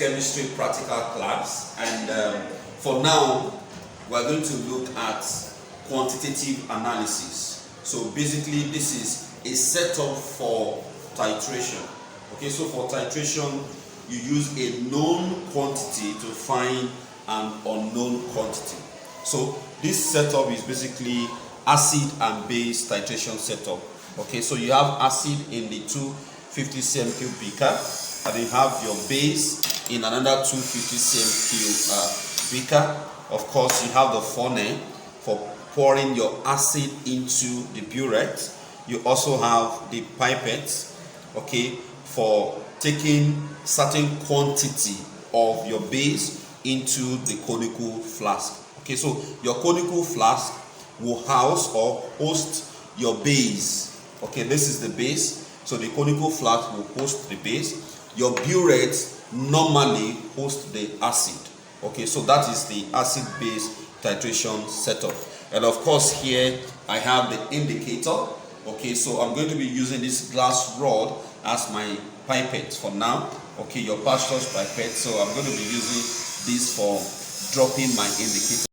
chemistry practical class, and for now we're going to look at quantitative analysis. So basically this is a setup for titration. Okay, so for titration you use a known quantity to find an unknown quantity. So this setup is basically acid and base titration setup. Okay, so you have acid in the 250 cm3 beaker, and you have your base in another 250 cm3 beaker. Of course, you have the funnel for pouring your acid into the burette. You also have the pipette, okay, for taking certain quantity of your base into the conical flask. Okay, so your conical flask will house or host your base. Okay, this is the base, so the conical flask will host the base. Your burette normally hosts the acid. Okay, so that is the acid base titration setup. And of course here I have the indicator. Okay, so I'm going to be using this glass rod as my pipette for now. Okay, your pastor's pipette. So I'm going to be using this for dropping my indicator.